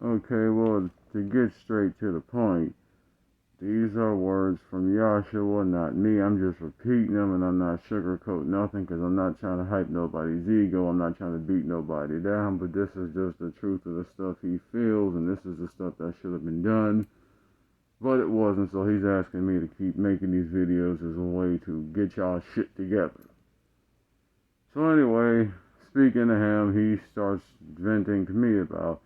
Okay, well, to get straight to the point, these are words from Yeshua, not me. I'm just repeating them, and I'm not sugarcoating nothing because I'm not trying to hype nobody's ego. I'm not trying to beat nobody down, but this is just the truth of the stuff he feels, and this is the stuff that should have been done, but it wasn't, so he's asking me to keep making these videos as a way to get y'all shit together. So anyway, speaking to him, he starts venting to me about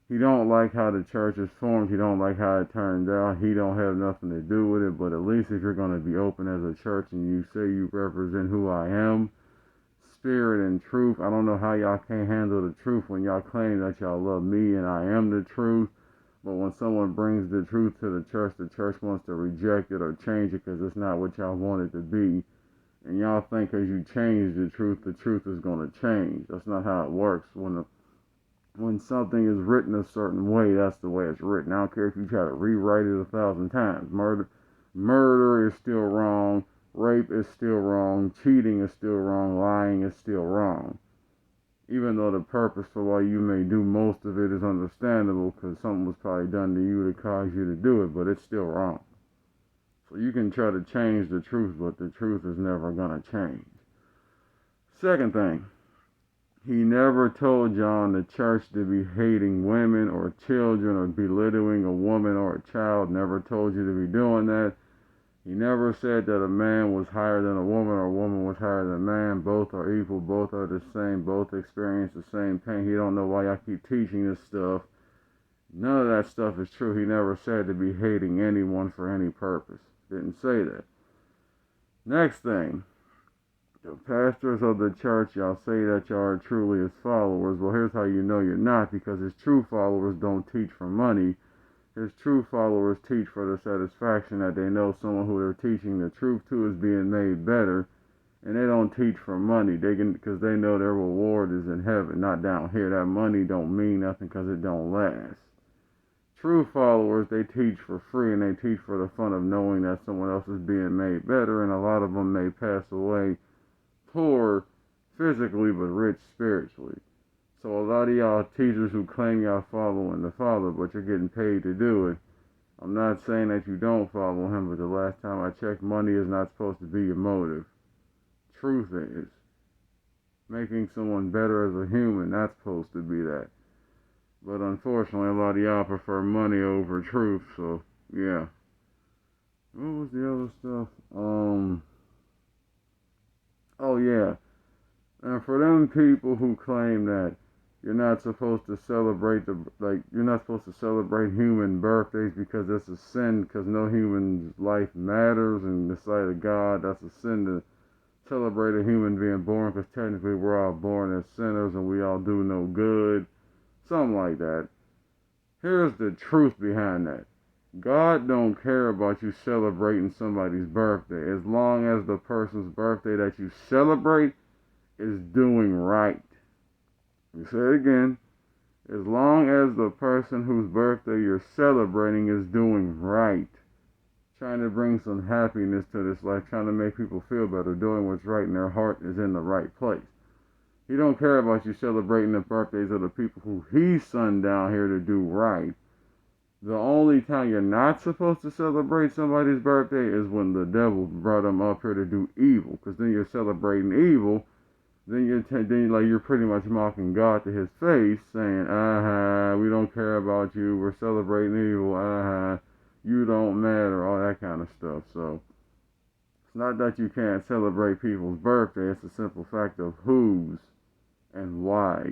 he don't like how the church is formed. He don't like how it turned out. He don't have nothing to do with it. But at least if you're going to be open as a church and you say you represent who I am, spirit and truth, I don't know how y'all can't handle the truth when y'all claim that y'all love me and I am the truth. But when someone brings the truth to the church wants to reject it or change it because it's not what y'all want it to be. And y'all think because you change the truth is going to change. That's not how it works. When something is written a certain way, that's the way it's written. I don't care if you try to rewrite it 1,000 times. Murder is still wrong. Rape is still wrong. Cheating is still wrong. Lying is still wrong. Even though the purpose for why you may do most of it is understandable because something was probably done to you to cause you to do it, but it's still wrong. So you can try to change the truth, but the truth is never going to change. Second thing, he never told y'all in the church to be hating women or children or belittling a woman or a child. Never told you to be doing that. He never said that a man was higher than a woman or a woman was higher than a man. Both are equal. Both are the same. Both experience the same pain. He don't know why y'all keep teaching this stuff. None of that stuff is true. He never said to be hating anyone for any purpose. Didn't say that. Next thing. The pastors of the church, y'all say that y'all are truly his followers. Well, here's how you know you're not, because his true followers don't teach for money. His true followers teach for the satisfaction that they know someone who they're teaching the truth to is being made better, and they don't teach for money. Because they know their reward is in heaven, not down here. That money don't mean nothing because it don't last. True followers, they teach for free, and they teach for the fun of knowing that someone else is being made better, and a lot of them may pass away poor physically but rich spiritually. So a lot of y'all teachers who claim y'all following the Father but you're getting paid to do it, I'm not saying that you don't follow him, but the last time I checked, money is not supposed to be your motive. Truth is. Making someone better as a human, that's supposed to be that. But unfortunately, a lot of y'all prefer money over truth, so yeah. What was the other stuff? Oh yeah. And for them people who claim that you're not supposed to celebrate you're not supposed to celebrate human birthdays because it's a sin, because no human life matters in the sight of God. That's a sin to celebrate a human being born, because technically we're all born as sinners and we all do no good. Something like that. Here's the truth behind that. God don't care about you celebrating somebody's birthday as long as the person's birthday that you celebrate is doing right. You say it again. As long as the person whose birthday you're celebrating is doing right. Trying to bring some happiness to this life, trying to make people feel better, doing what's right, and their heart is in the right place. He don't care about you celebrating the birthdays of the people who he sent down here to do right. The only time you're not supposed to celebrate somebody's birthday is when the devil brought them up here to do evil, because then you're celebrating evil. Then you're pretty much mocking God to his face, saying, we don't care about you, we're celebrating evil, you don't matter, all that kind of stuff. So it's not that you can't celebrate people's birthday, it's a simple fact of whose and why.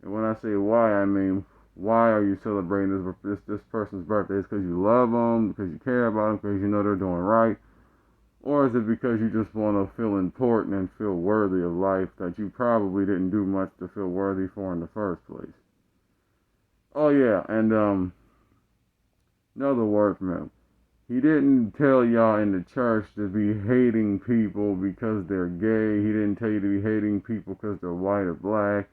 And when I say why, I mean, why are you celebrating this person's birthday? It's because you love them, because you care about them, because you know they're doing right? Or is it because you just want to feel important and feel worthy of life that you probably didn't do much to feel worthy for in the first place? Oh yeah, and another word from him. He didn't tell y'all in the church to be hating people because they're gay. He didn't tell you to be hating people because they're white or black.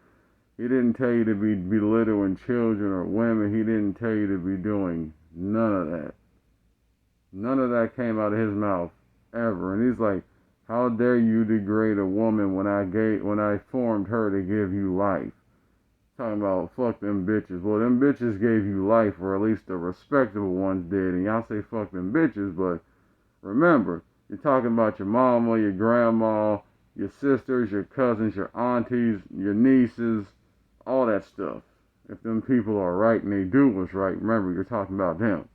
He didn't tell you to be belittling children or women. He didn't tell you to be doing none of that. None of that came out of his mouth ever. And he's like, how dare you degrade a woman when I formed her to give you life? Talking about fuck them bitches. Well, them bitches gave you life, or at least the respectable ones did. And y'all say fuck them bitches, but remember, you're talking about your mama, your grandma, your sisters, your cousins, your aunties, your nieces, all that stuff. If them people are right and they do what's right, remember, you're talking about them.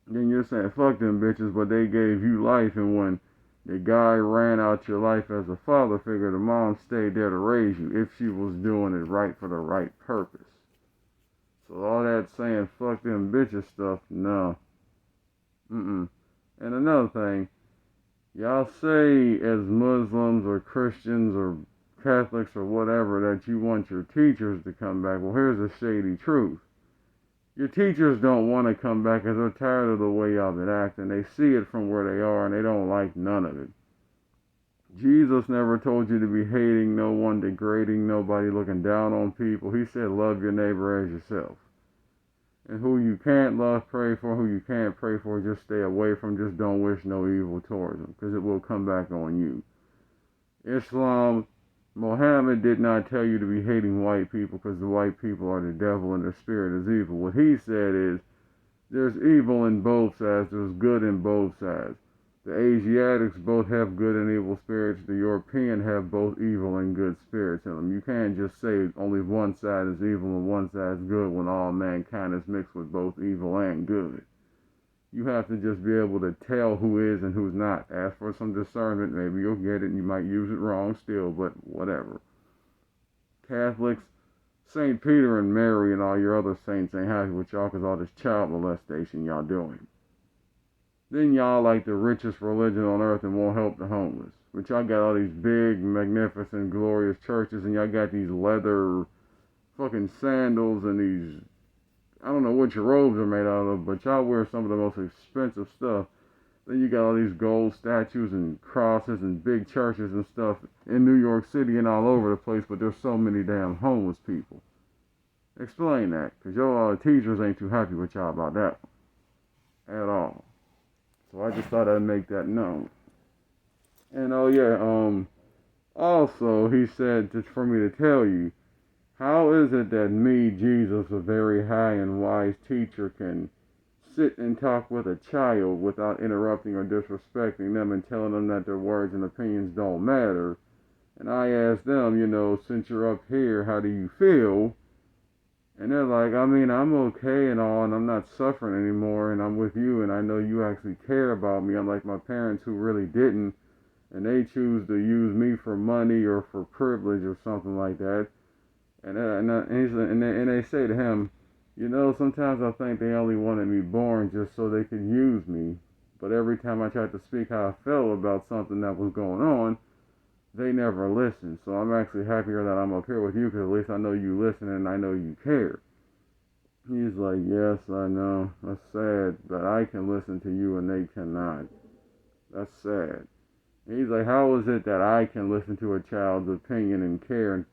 Then you're saying fuck them bitches, but they gave you life, and when the guy ran out your life as a father figure, the mom stayed there to raise you if she was doing it right for the right purpose. So all that saying fuck them bitches stuff, no. And another thing, y'all say as Muslims or Christians or Catholics or whatever that you want your teachers to come back. Well, here's the shady truth. Your teachers don't want to come back because they're tired of the way y'all been acting. They see it from where they are and they don't like none of it. Jesus never told you to be hating no one, degrading nobody, looking down on people. He said love your neighbor as yourself. And who you can't love, pray for. Who you can't pray for, just stay away from. Just don't wish no evil towards them, because it will come back on you. Islam, Muhammad did not tell you to be hating white people because the white people are the devil and their spirit is evil. What he said is, there's evil in both sides. There's good in both sides. The Asiatics both have good and evil spirits. The European have both evil and good spirits in them. You can't just say only one side is evil and one side is good when all mankind is mixed with both evil and good. You have to just be able to tell who is and who's not. Ask for some discernment. Maybe you'll get it and you might use it wrong still, but whatever. Catholics, St. Peter and Mary and all your other saints ain't happy with y'all because all this child molestation y'all doing. Then y'all like the richest religion on earth and won't help the homeless. But y'all got all these big, magnificent, glorious churches, and y'all got these leather fucking sandals and these, I don't know what your robes are made out of, but y'all wear some of the most expensive stuff. Then you got all these gold statues and crosses and big churches and stuff in New York City and all over the place, but there's so many damn homeless people. Explain that, because your teachers ain't too happy with y'all about that one. At all. So I just thought I'd make that known. And also he said just for me to tell you, how is it that me, Jesus, a very high and wise teacher, can sit and talk with a child without interrupting or disrespecting them and telling them that their words and opinions don't matter? And I asked them, since you're up here, how do you feel? And they're like, I mean, I'm okay and all, and I'm not suffering anymore, and I'm with you, and I know you actually care about me. Unlike my parents who really didn't, and they choose to use me for money or for privilege or something like that. And they say to him, sometimes I think they only wanted me born just so they could use me. But every time I tried to speak how I felt about something that was going on, they never listened. So I'm actually happier that I'm up here with you because at least I know you listen and I know you care. He's like, yes, I know. That's sad, but I can listen to you and they cannot. That's sad. He's like, how is it that I can listen to a child's opinion and care and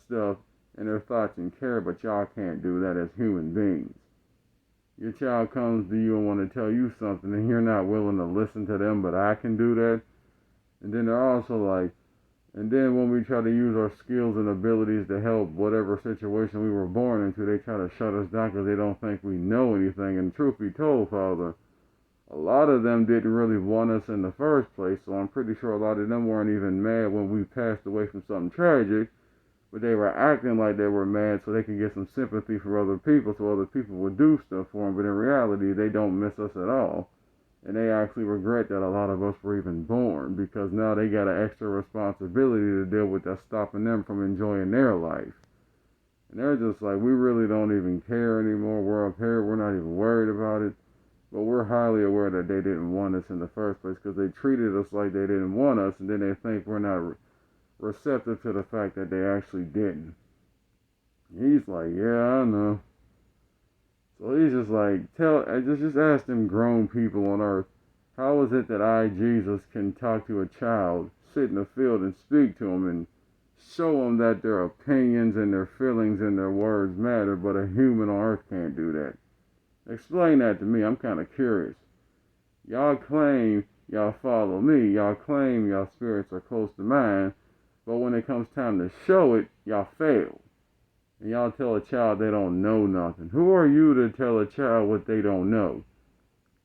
stuff and their thoughts and care, but y'all can't do that as human beings? Your child comes to you and want to tell you something and you're not willing to listen to them, but I can do that? And then they're also like, and then when we try to use our skills and abilities to help whatever situation we were born into, they try to shut us down because they don't think we know anything. And truth be told, Father, a lot of them didn't really want us in the first place, so I'm pretty sure a lot of them weren't even mad when we passed away from something tragic, but they were acting like they were mad so they could get some sympathy from other people so other people would do stuff for them, but in reality, they don't miss us at all. And they actually regret that a lot of us were even born because now they got an extra responsibility to deal with that's stopping them from enjoying their life. And they're just like, we really don't even care anymore. We're up here. We're not even worried about it. But we're highly aware that they didn't want us in the first place because they treated us like they didn't want us, and then they think we're not receptive to the fact that they actually didn't. He's like, yeah, I know. So he's just like, just ask them grown people on earth, how is it that I, Jesus, can talk to a child, sit in the field and speak to them and show them that their opinions and their feelings and their words matter, but a human on earth can't do that? Explain that to me. I'm kind of curious. Y'all claim y'all follow me. Y'all claim y'all spirits are close to mine, but when it comes time to show it, y'all fail. And y'all tell a child they don't know nothing. Who are you to tell a child what they don't know?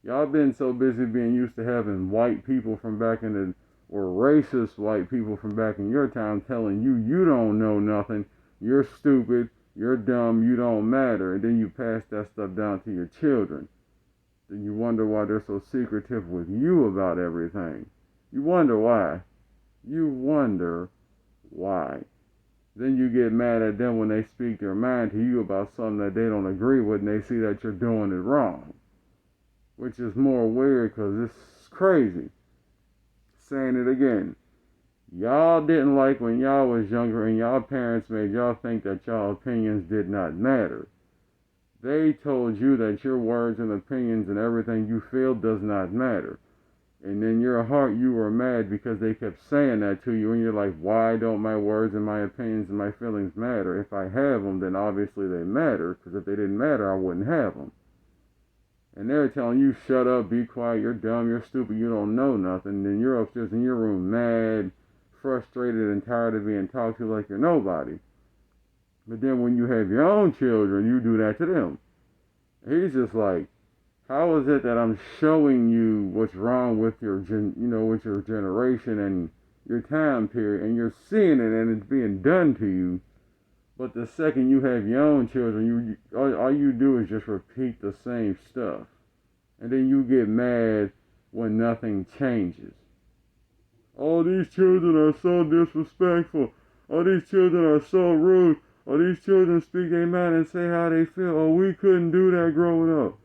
Y'all been so busy being used to having white people from back in the, or racist white people from back in your time telling you you don't know nothing, you're stupid, you're dumb, you don't matter, and then you pass that stuff down to your children. Then you wonder why they're so secretive with you about everything. You wonder why. You wonder why. Then you get mad at them when they speak their mind to you about something that they don't agree with and they see that you're doing it wrong. Which is more weird because it's crazy. Saying it again. Y'all didn't like when y'all was younger and y'all parents made y'all think that y'all opinions did not matter. They told you that your words and opinions and everything you feel does not matter. And in your heart you were mad because they kept saying that to you and you're like, why don't my words and my opinions and my feelings matter? If I have them, then obviously they matter, because if they didn't matter, I wouldn't have them. And they're telling you, shut up, be quiet, you're dumb, you're stupid, you don't know nothing. Then you're upstairs in your room mad, frustrated, and tired of being talked to like you're nobody. But then when you have your own children, you do that to them. He's just like, how is it that I'm showing you what's wrong with your with your generation and your time period, and you're seeing it and it's being done to you, but the second you have your own children, all you do is just repeat the same stuff. And then you get mad when nothing changes. Oh, these children are so disrespectful. Oh, these children are so rude. Oh, these children speak their mind and say how they feel. Oh, we couldn't do that growing up.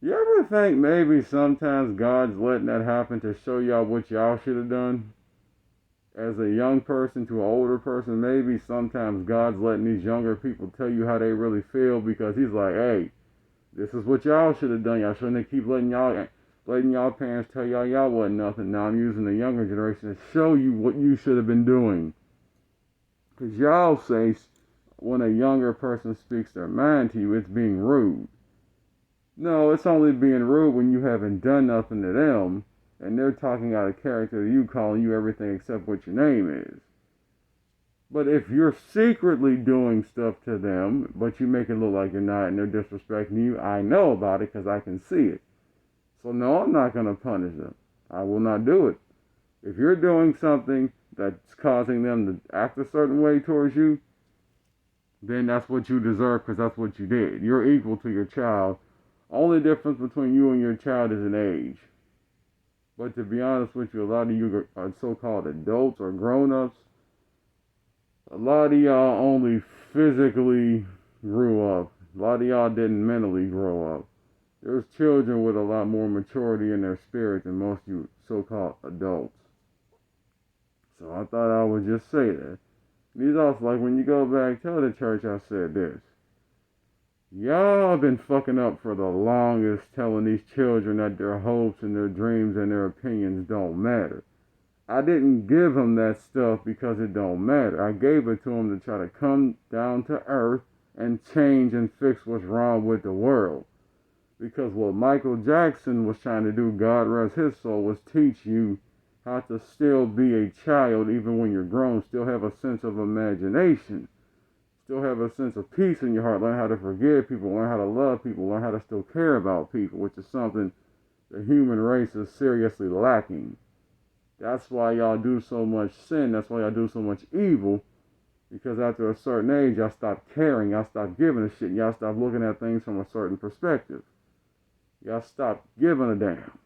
You ever think maybe sometimes God's letting that happen to show y'all what y'all should have done? As a young person to an older person, maybe sometimes God's letting these younger people tell you how they really feel, because he's like, hey, this is what y'all should have done. Y'all shouldn't keep letting y'all parents tell y'all wasn't nothing. Now I'm using the younger generation to show you what you should have been doing. Because y'all say when a younger person speaks their mind to you, it's being rude. No, it's only being rude when you haven't done nothing to them, and they're talking out of character to you, calling you everything except what your name is. But if you're secretly doing stuff to them, but you make it look like you're not, and they're disrespecting you, I know about it because I can see it. So no, I'm not going to punish them. I will not do it. If you're doing something that's causing them to act a certain way towards you, then that's what you deserve, because that's what you did. You're equal to your child. Only difference between you and your child is an age. But to be honest with you, a lot of you are so-called adults or grown-ups. A lot of y'all only physically grew up. A lot of y'all didn't mentally grow up. There's children with a lot more maturity in their spirit than most of you so-called adults. So I thought I would just say that. These also, like, when you go back, tell the church I said this. Y'all been fucking up for the longest, telling these children that their hopes and their dreams and their opinions don't matter. I didn't give them that stuff because it don't matter. I gave it to them to try to come down to earth and change and fix what's wrong with the world. Because what Michael Jackson was trying to do, God rest his soul, was teach you how to still be a child even when you're grown, still have a sense of imagination. Still have a sense of peace in your heart. Learn how to forgive people. Learn how to love people. Learn how to still care about people, which is something the human race is seriously lacking. That's why y'all do so much sin. That's why y'all do so much evil. Because after a certain age, y'all stop caring. Y'all stop giving a shit. Y'all stop looking at things from a certain perspective. Y'all stop giving a damn.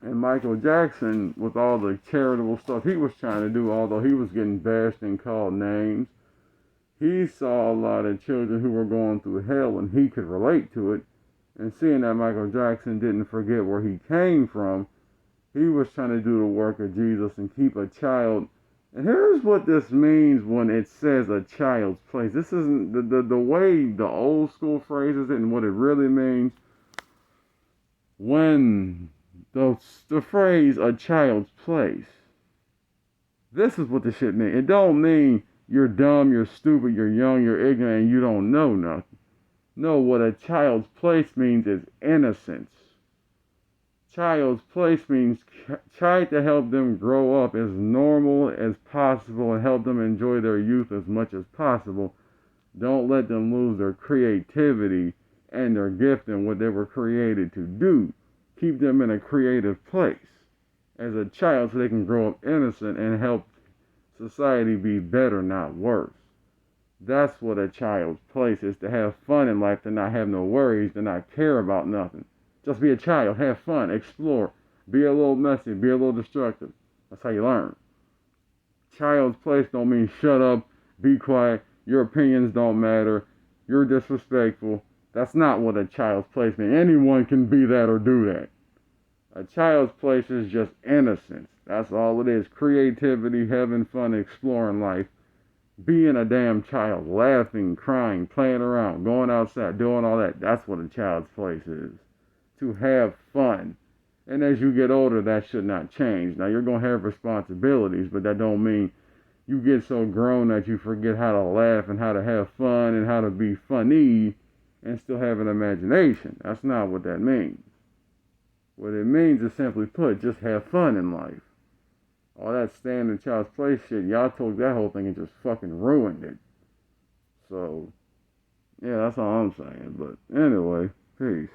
And Michael Jackson, with all the charitable stuff he was trying to do, although he was getting bashed and called names, he saw a lot of children who were going through hell, and he could relate to it. And seeing that Michael Jackson didn't forget where he came from, he was trying to do the work of Jesus and keep a child. And here's what this means when it says a child's place. This isn't the way the old school phrases it and what it really means. When the phrase a child's place, this is what the shit means. It don't mean you're dumb, you're stupid, you're young, you're ignorant, and you don't know nothing. No, what a child's place means is innocence. Child's place means try to help them grow up as normal as possible and help them enjoy their youth as much as possible. Don't let them lose their creativity and their gift and what they were created to do. Keep them in a creative place as a child so they can grow up innocent and help society be better, not worse. That's what a child's place is, to have fun in life, to not have no worries, to not care about nothing. Just be a child, have fun, explore, be a little messy, be a little destructive. That's how you learn. Child's place don't mean shut up, be quiet, your opinions don't matter, you're disrespectful. That's not what a child's place means. Anyone can be that or do that. A child's place is just innocence. That's all it is. Creativity, having fun, exploring life. Being a damn child, laughing, crying, playing around, going outside, doing all that. That's what a child's place is. To have fun. And as you get older, that should not change. Now, you're going to have responsibilities, but that don't mean you get so grown that you forget how to laugh and how to have fun and how to be funny and still have an imagination. That's not what that means. What it means is, simply put, just have fun in life. All that staying in child's place shit, y'all took that whole thing and just fucking ruined it. So, yeah, that's all I'm saying. But anyway, peace.